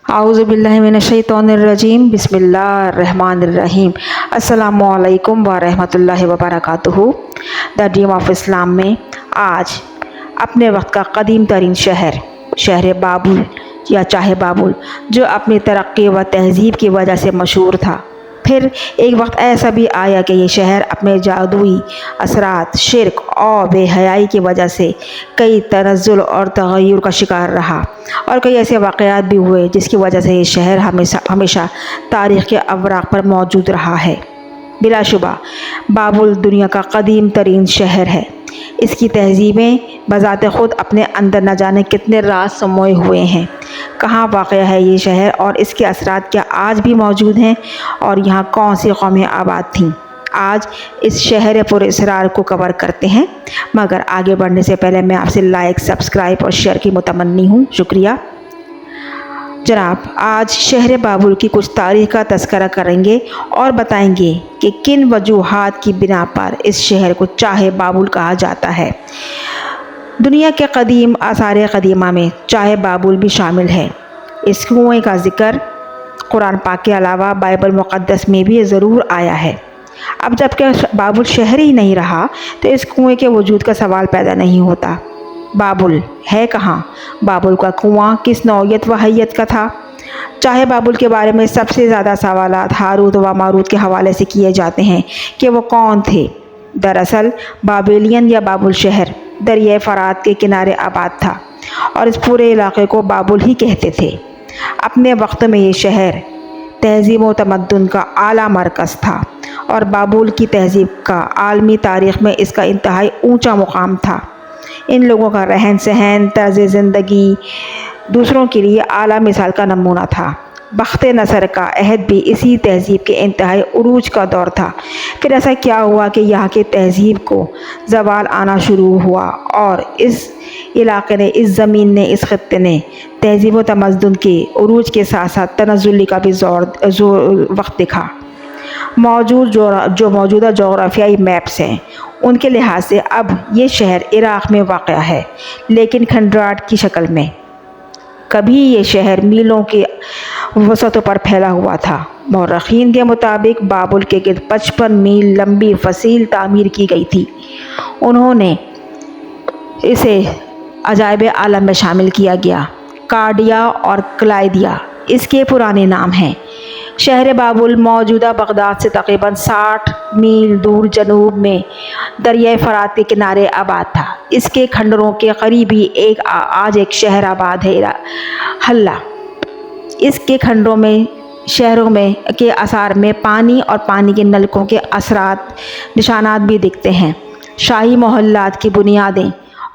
اعوذ باللہ من الشیطان الرجیم بسم اللہ الرحمن الرحیم۔ السلام علیکم ورحمۃ اللہ وبرکاتہ۔ دا ڈریم آف اسلام میں آج اپنے وقت کا قدیم ترین شہر بابل یا چاہے بابل، جو اپنی ترقی و تہذیب کی وجہ سے مشہور تھا، پھر ایک وقت ایسا بھی آیا کہ یہ شہر اپنے جادوئی اثرات، شرک اور بے حیائی کی وجہ سے کئی تنزل اور تغیر کا شکار رہا، اور کئی ایسے واقعات بھی ہوئے جس کی وجہ سے یہ شہر ہمیشہ تاریخ کے اوراق پر موجود رہا ہے۔ بلا شبہ بابل دنیا کا قدیم ترین شہر ہے۔ اس کی تہذیبیں بذات خود اپنے اندر نہ جانے کتنے راز سموئے ہوئے ہیں۔ کہاں واقع ہے یہ شہر اور اس کے اثرات کیا آج بھی موجود ہیں، اور یہاں کون سی قومیں آباد تھیں؟ آج اس شہر پر اسرار کو کور کرتے ہیں، مگر آگے بڑھنے سے پہلے میں آپ سے لائک، سبسکرائب اور شیئر کی متمنی ہوں۔ شکریہ جناب۔ آج شہر بابل کی کچھ تاریخ کا تذکرہ کریں گے اور بتائیں گے کہ کن وجوہات کی بنا پر اس شہر کو چاہے بابل کہا جاتا ہے۔ دنیا کے قدیم آثار قدیمہ میں چاہے بابل بھی شامل ہے۔ اس کنویں کا ذکر قرآن پاک کے علاوہ بائبل مقدس میں بھی ضرور آیا ہے۔ اب جب کہ بابل شہر ہی نہیں رہا تو اس کنویں کے وجود کا سوال پیدا نہیں ہوتا۔ بابل ہے کہاں؟ بابل کا کنواں کس نوعیت و حیت کا تھا؟ چاہے بابل کے بارے میں سب سے زیادہ سوالات ہاروت و ماروت کے حوالے سے کیے جاتے ہیں کہ وہ کون تھے۔ دراصل بابلین یا بابل شہر دریائے فرات کے کنارے آباد تھا، اور اس پورے علاقے کو بابل ہی کہتے تھے۔ اپنے وقت میں یہ شہر تہذیب و تمدن کا اعلیٰ مرکز تھا، اور بابل کی تہذیب کا عالمی تاریخ میں اس کا انتہائی اونچا مقام تھا۔ ان لوگوں کا رہن سہن، طرز زندگی دوسروں کے لیے اعلیٰ مثال کا نمونہ تھا۔ بخت نصر کا عہد بھی اسی تہذیب کے انتہائی عروج کا دور تھا۔ پھر ایسا کیا ہوا کہ یہاں کی تہذیب کو زوال آنا شروع ہوا، اور اس علاقے نے، اس زمین نے، اس خطے نے تہذیب و تمدن کے عروج کے ساتھ ساتھ تنزلی کا بھی وقت دکھا۔ جو موجودہ جغرافیائی میپس ہیں، ان کے لحاظ سے اب یہ شہر عراق میں واقع ہے، لیکن کھنڈرات کی شکل میں۔ کبھی یہ شہر میلوں کے وسعتوں پر پھیلا ہوا تھا۔ مورخین کے مطابق بابل کے گرد 55 میل لمبی فصیل تعمیر کی گئی تھی۔ انہوں نے اسے عجائب عالم میں شامل کیا گیا۔ کارڈیا اور کلائدیا اس کے پرانے نام ہیں۔ شہر بابل موجودہ بغداد سے تقریباً 60 میل دور جنوب میں دریائے فرات کے کنارے آباد تھا۔ اس کے کھنڈروں کے قریب ہی آج ایک شہر آباد ہے، حلہ۔ اس کے کھنڈروں میں، شہروں میں کے آثار میں پانی اور پانی کے نلکوں کے اثرات، نشانات بھی دکھتے ہیں۔ شاہی محلات کی بنیادیں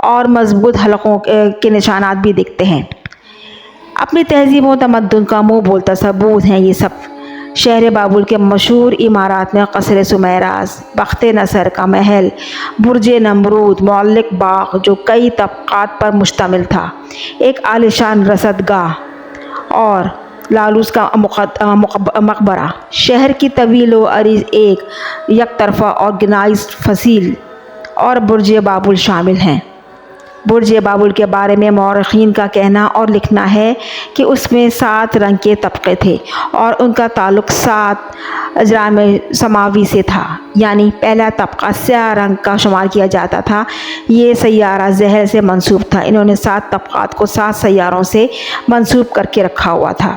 اور مضبوط حلقوں کے نشانات بھی دکھتے ہیں۔ اپنی تہذیب و تمدن کا منہ بولتا ثبوت ہیں یہ سب۔ شہر بابل کے مشہور عمارات میں قصر سمیراز، بخت نصر کا محل، برج نمرود، معلق باغ جو کئی طبقات پر مشتمل تھا، ایک عالیشان رصد گاہ، اور لالوس کا مقبرہ۔ شہر کی طویل و عریض یک طرفہ آرگنائزڈ فصیل اور برج بابل شامل ہیں۔ برج بابل کے بارے میں مورخین کا کہنا اور لکھنا ہے کہ اس میں 7 رنگ کے طبقے تھے، اور ان کا تعلق 7 اجرام سماوی سے تھا۔ یعنی پہلا طبقہ سیاہ رنگ کا شمار کیا جاتا تھا، یہ سیارہ زحل سے منسوب تھا۔ انہوں نے 7 طبقات کو 7 سیاروں سے منسوب کر کے رکھا ہوا تھا۔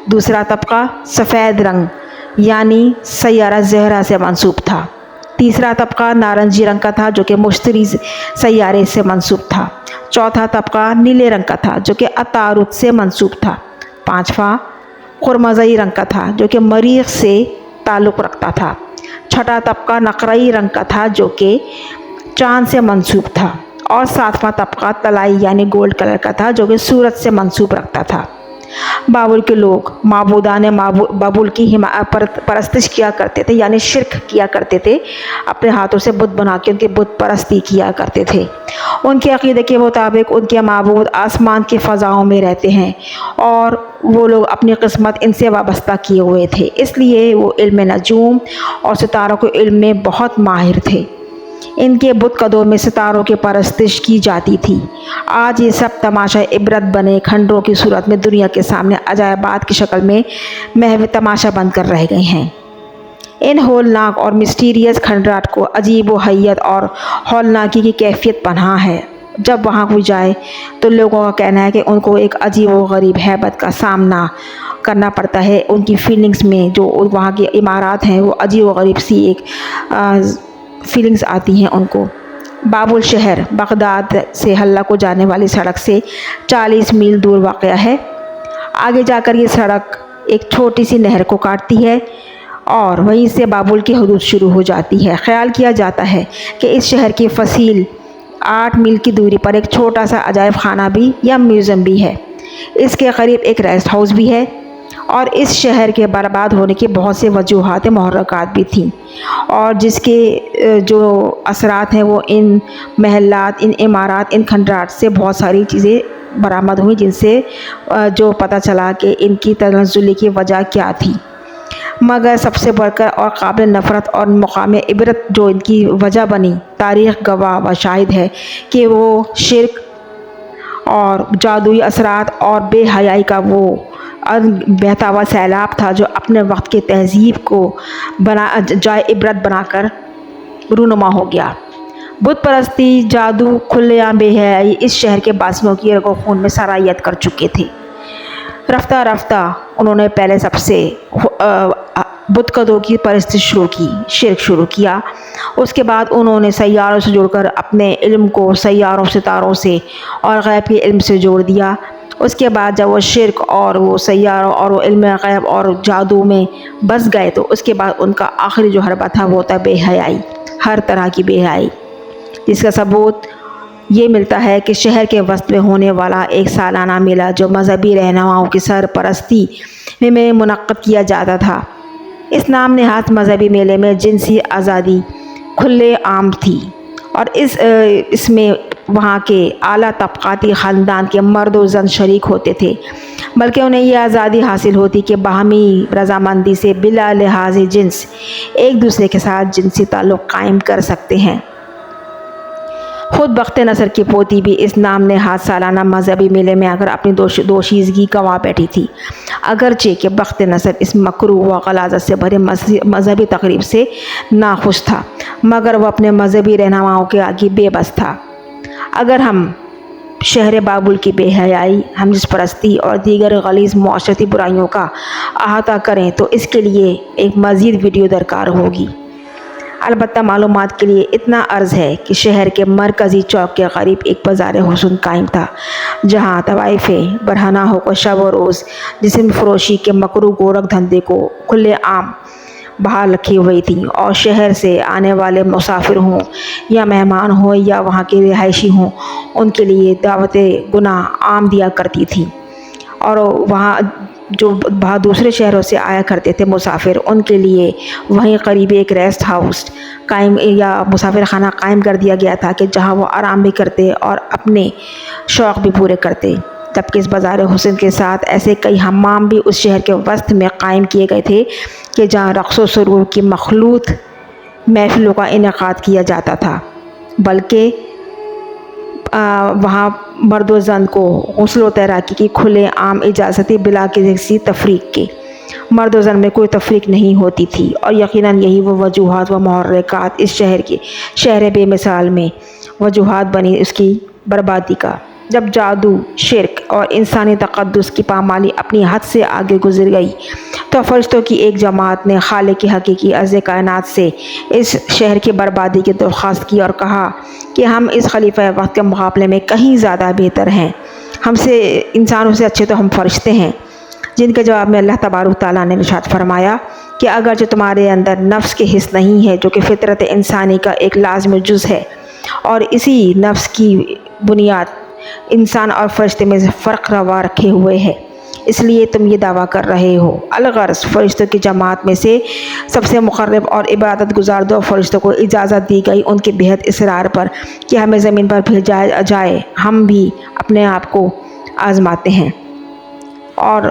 دوسرا طبقہ سفید رنگ یعنی سیارہ زہرہ سے منسوب تھا۔ تیسرا طبقہ نارنجی رنگ کا تھا جو کہ مشتری سیارے سے منسوب تھا۔ چوتھا طبقہ نیلے رنگ کا تھا جو کہ عطارد سے منسوب تھا۔ پانچواں قرمزئی رنگ کا تھا جو کہ مریخ سے تعلق رکھتا تھا۔ چھٹا طبقہ نقرئی رنگ کا تھا جو کہ چاند سے منسوب تھا، اور ساتواں طبقہ طلائی یعنی گولڈ کلر کا تھا جو کہ سورج سے منسوب رکھتا تھا۔ بابل کے لوگ معبودان بابل کی پرستش کیا کرتے تھے، یعنی شرک کیا کرتے تھے، اپنے ہاتھوں سے بت بنا کے ان کی بت پرستی کیا کرتے تھے۔ ان کے عقیدے کے مطابق ان کے معبود آسمان کی فضاؤں میں رہتے ہیں، اور وہ لوگ اپنی قسمت ان سے وابستہ کیے ہوئے تھے، اس لیے وہ علم نجوم اور ستاروں کے علم میں بہت ماہر تھے۔ ان کے بت قدوں میں ستاروں کی پرستش کی جاتی تھی۔ آج یہ سب تماشا عبرت بنے کھنڈروں کی صورت میں دنیا کے سامنے عجائبات کی شکل میں محو تماشا بن کر رہ گئے ہیں۔ ان ہولناک اور مسٹیریس کھنڈرات کو عجیب و حیت اور ہولناکی کی کیفیت پنہاں ہے۔ جب وہاں کوئی جائے تو لوگوں کا کہنا ہے کہ ان کو ایک عجیب و غریب ہیبت کا سامنا کرنا پڑتا ہے۔ ان کی فیلنگز میں جو وہاں کی عمارات ہیں وہ عجیب و غریب سی ایک فیلنگز آتی ہیں ان کو۔ بابل شہر بغداد سے حلہ کو جانے والی سڑک سے 40 میل دور واقع ہے۔ آگے جا کر یہ سڑک ایک چھوٹی سی نہر کو کاٹتی ہے اور وہیں سے بابل کی حدود شروع ہو جاتی ہے۔ خیال کیا جاتا ہے کہ اس شہر کی فصیل 8 میل کی دوری پر ایک چھوٹا سا عجائب خانہ بھی یا میوزیم بھی ہے۔ اس کے قریب ایک ریسٹ ہاؤس بھی ہے اور اس شہر کے برباد ہونے کی بہت سے وجوہات محرکات بھی تھیں، اور جس کے جو اثرات ہیں وہ ان محلات، ان عمارات، ان کھنڈرات سے بہت ساری چیزیں برآمد ہوئیں، جن سے جو پتہ چلا کہ ان کی تنزلی کی وجہ کیا تھی۔ مگر سب سے بڑھ کر اور قابل نفرت اور مقام عبرت جو ان کی وجہ بنی، تاریخ گواہ و شاہد ہے کہ وہ شرک اور جادوئی اثرات اور بے حیائی کا وہ بہتا ہوا سیلاب تھا جو اپنے وقت کے تہذیب کو جائے عبرت بنا کر رونما ہو گیا۔ بت پرستی، جادو، کھلے عام بے حیائی اس شہر کے باشندوں کی رگ و خون میں سرایت کر چکے تھے۔ رفتہ رفتہ انہوں نے پہلے سب سے بت قدوں کی پرستش شروع کی، شرک شروع کیا۔ اس کے بعد انہوں نے سیاروں سے جڑ کر اپنے علم کو سیاروں، ستاروں سے اور غیب کے علم سے جوڑ دیا۔ اس کے بعد جب وہ شرک اور وہ سیاروں اور وہ علم غیب اور جادو میں بس گئے تو اس کے بعد ان کا آخری جو حربہ تھا وہ تھا بے حیائی، ہر طرح کی بے حیائی، جس کا ثبوت یہ ملتا ہے کہ شہر کے وسط میں ہونے والا ایک سالانہ میلہ جو مذہبی رہنماؤں کی سرپرستی میں منعقد کیا جاتا تھا۔ اس نام نہاد مذہبی میلے میں جنسی آزادی کھلے عام تھی، اور اس میں وہاں کے اعلیٰ طبقاتی خاندان کے مرد و زن شریک ہوتے تھے، بلکہ انہیں یہ آزادی حاصل ہوتی کہ باہمی رضامندی سے بلا لحاظ جنس ایک دوسرے کے ساتھ جنسی تعلق قائم کر سکتے ہیں۔ خود بخت نصر کی پوتی بھی اس نام نہاد سالانہ مذہبی میلے میں آ کر اپنی دوشیزگی گنوا بیٹھی تھی، اگرچہ کہ بخت نصر اس مکروہ و غلاظت سے بھرے مذہبی تقریب سے ناخوش تھا، مگر وہ اپنے مذہبی رہنماؤں کے آگے بے بس تھا۔ اگر ہم شہر بابل کی بے حیائی، ہمجنس پرستی اور دیگر غلیظ معاشرتی برائیوں کا احاطہ کریں تو اس کے لیے ایک مزید ویڈیو درکار ہوگی۔ البتہ معلومات کے لیے اتنا عرض ہے کہ شہر کے مرکزی چوک کے قریب ایک بازار حسن قائم تھا، جہاں طوائفیں برہنہ ہو کر شب و روز جسم فروشی کے مکروہ گورکھ دھندے کو کھلے عام بحال رکھی ہوئی تھیں، اور شہر سے آنے والے مسافر ہوں یا مہمان ہوں یا وہاں کے رہائشی ہوں، ان کے لیے دعوت گناہ عام دیا کرتی تھیں، اور وہاں جو دوسرے شہروں سے آیا کرتے تھے مسافر، ان کے لیے وہیں قریب ایک ریسٹ ہاؤس قائم یا مسافر خانہ قائم کر دیا گیا تھا کہ جہاں وہ آرام بھی کرتے اور اپنے شوق بھی پورے کرتے۔ جبکہ اس بازار حسن کے ساتھ ایسے کئی حمام بھی اس شہر کے وسط میں قائم کیے گئے تھے کہ جہاں رقص و سرور کی مخلوط محفلوں کا انعقاد کیا جاتا تھا، بلکہ وہاں مرد و زن کو غسل و تیراکی کی کھلے عام اجازتی بلا کسی تفریق کے، مرد و زن میں کوئی تفریق نہیں ہوتی تھی، اور یقیناً یہی وہ وجوہات و محرکات اس شہر بے مثال میں وجوہات بنی اس کی بربادی کا۔ جب جادو، شرک اور انسانی تقدس کی پامالی اپنی حد سے آگے گزر گئی تو فرشتوں کی ایک جماعت نے خالق حقیقی عرض کائنات سے اس شہر کی بربادی کی درخواست کی اور کہا کہ ہم اس خلیفہ وقت کے مقابلے میں کہیں زیادہ بہتر ہیں، ہم سے انسانوں سے اچھے تو ہم فرشتے ہیں۔ جن کے جواب میں اللہ تبارک تعالیٰ نے ارشاد فرمایا کہ اگرچہ تمہارے اندر نفس کے حص نہیں ہے جو کہ فطرت انسانی کا ایک لازمی جز ہے، اور اسی نفس کی بنیاد انسان اور فرشتے میں فرق روا رکھے ہوئے ہے، اس لیے تم یہ دعویٰ کر رہے ہو۔ الغرض فرشتوں کی جماعت میں سے سب سے مقرب اور عبادت گزار 2 فرشتوں کو اجازت دی گئی ان کے بےحد اصرار پر کہ ہمیں زمین پر بھیجا جائے، ہم بھی اپنے آپ کو آزماتے ہیں، اور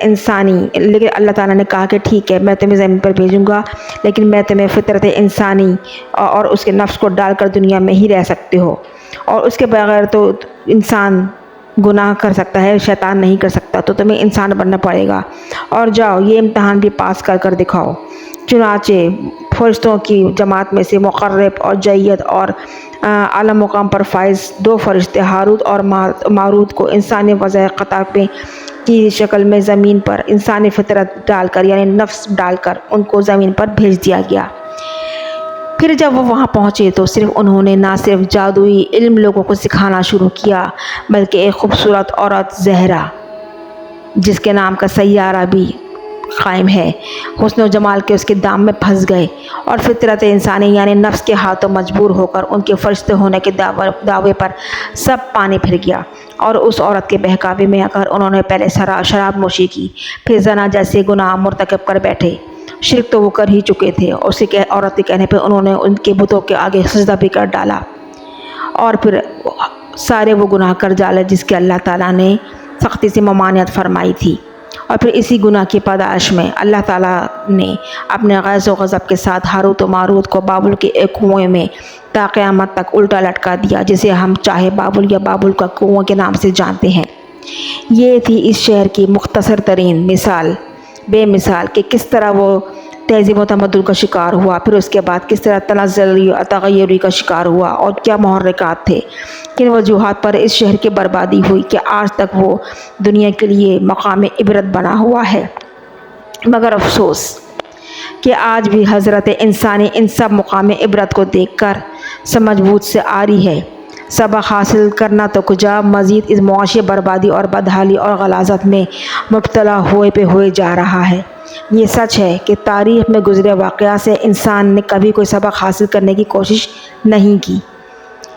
انسانی، لیکن اللہ تعالیٰ نے کہا کہ ٹھیک ہے میں تمہیں زمین پر بھیجوں گا، لیکن میں تمہیں فطرت انسانی اور اس کے نفس کو ڈال کر دنیا میں ہی رہ سکتے ہو، اور اس کے بغیر تو انسان گناہ کر سکتا ہے، شیطان نہیں کر سکتا، تو تمہیں انسان بننا پڑے گا، اور جاؤ یہ امتحان بھی پاس کر کر دکھاؤ۔ چنانچہ فرشتوں کی جماعت میں سے مقرب اور جید اور اعلیٰ مقام پر فائز 2 فرشتے ہاروت اور ماروت کو انسانی وضع قطع کی شکل میں زمین پر انسانی فطرت ڈال کر، یعنی نفس ڈال کر ان کو زمین پر بھیج دیا گیا۔ پھر جب وہ وہاں پہنچے تو صرف انہوں نے نہ صرف جادوئی علم لوگوں کو سکھانا شروع کیا، بلکہ ایک خوبصورت عورت زہرا، جس کے نام کا سیارہ بھی قائم ہے، حسن و جمال کے اس کے دام میں پھنس گئے، اور فطرت انسانی یعنی نفس کے ہاتھوں مجبور ہو کر ان کے فرشتے ہونے کے دعوے پر سب پانی پھر گیا، اور اس عورت کے بہکاوے میں آ کر انہوں نے پہلے شراب نوشی کی، پھر زنا جیسے گناہ مرتکب کر بیٹھے۔ شرک تو وہ کر ہی چکے تھے، اور اسی عورت کے کہنے پہ انہوں نے ان کے بتوں کے آگے سجدہ بھی کر ڈالا، اور پھر سارے وہ گناہ کر ڈالے جس کے اللہ تعالیٰ نے سختی سے ممانعت فرمائی تھی۔ اور پھر اسی گناہ کی پاداش میں اللہ تعالیٰ نے اپنے غیظ و غضب کے ساتھ ہاروت و ماروت کو بابل کے ایک کنویں میں تا قیامت تک الٹا لٹکا دیا، جسے ہم چاہے بابل یا بابل کا کنواں کے نام سے جانتے ہیں۔ یہ تھی اس شہر کی مختصر ترین مثال، بے مثال، کہ کس طرح وہ تہذیب و تمدن کا شکار ہوا، پھر اس کے بعد کس طرح تنزلی اور تغیری کا شکار ہوا، اور کیا محرکات تھے، کن وجوہات پر اس شہر کی بربادی ہوئی کہ آج تک وہ دنیا کے لیے مقام عبرت بنا ہوا ہے۔ مگر افسوس کہ آج بھی حضرت انسانی ان سب مقام عبرت کو دیکھ کر سمجھ بوجھ سے عاری ہے۔ سبق حاصل کرنا تو کجا، مزید اس معاشی بربادی اور بدحالی اور غلاظت میں مبتلا ہوئے جا رہا ہے۔ یہ سچ ہے کہ تاریخ میں گزرے واقعات سے انسان نے کبھی کوئی سبق حاصل کرنے کی کوشش نہیں کی۔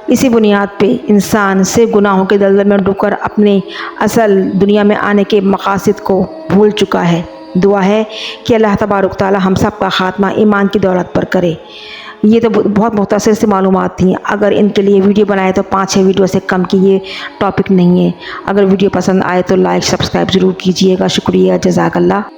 اسی بنیاد پہ انسان صرف گناہوں کے دلدل میں ڈوب کر اپنے اصل دنیا میں آنے کے مقاصد کو بھول چکا ہے۔ دعا ہے کہ اللہ تبارک تعالی ہم سب کا خاتمہ ایمان کی دولت پر کرے۔ یہ تو بہت مختصر سی معلومات تھیں، اگر ان کے لیے ویڈیو بنائے تو 5-6 ویڈیو سے کم کی یہ ٹاپک نہیں ہے۔ اگر ویڈیو پسند آئے تو لائک سبسکرائب ضرور کیجیے گا۔ شکریہ، جزاک اللہ۔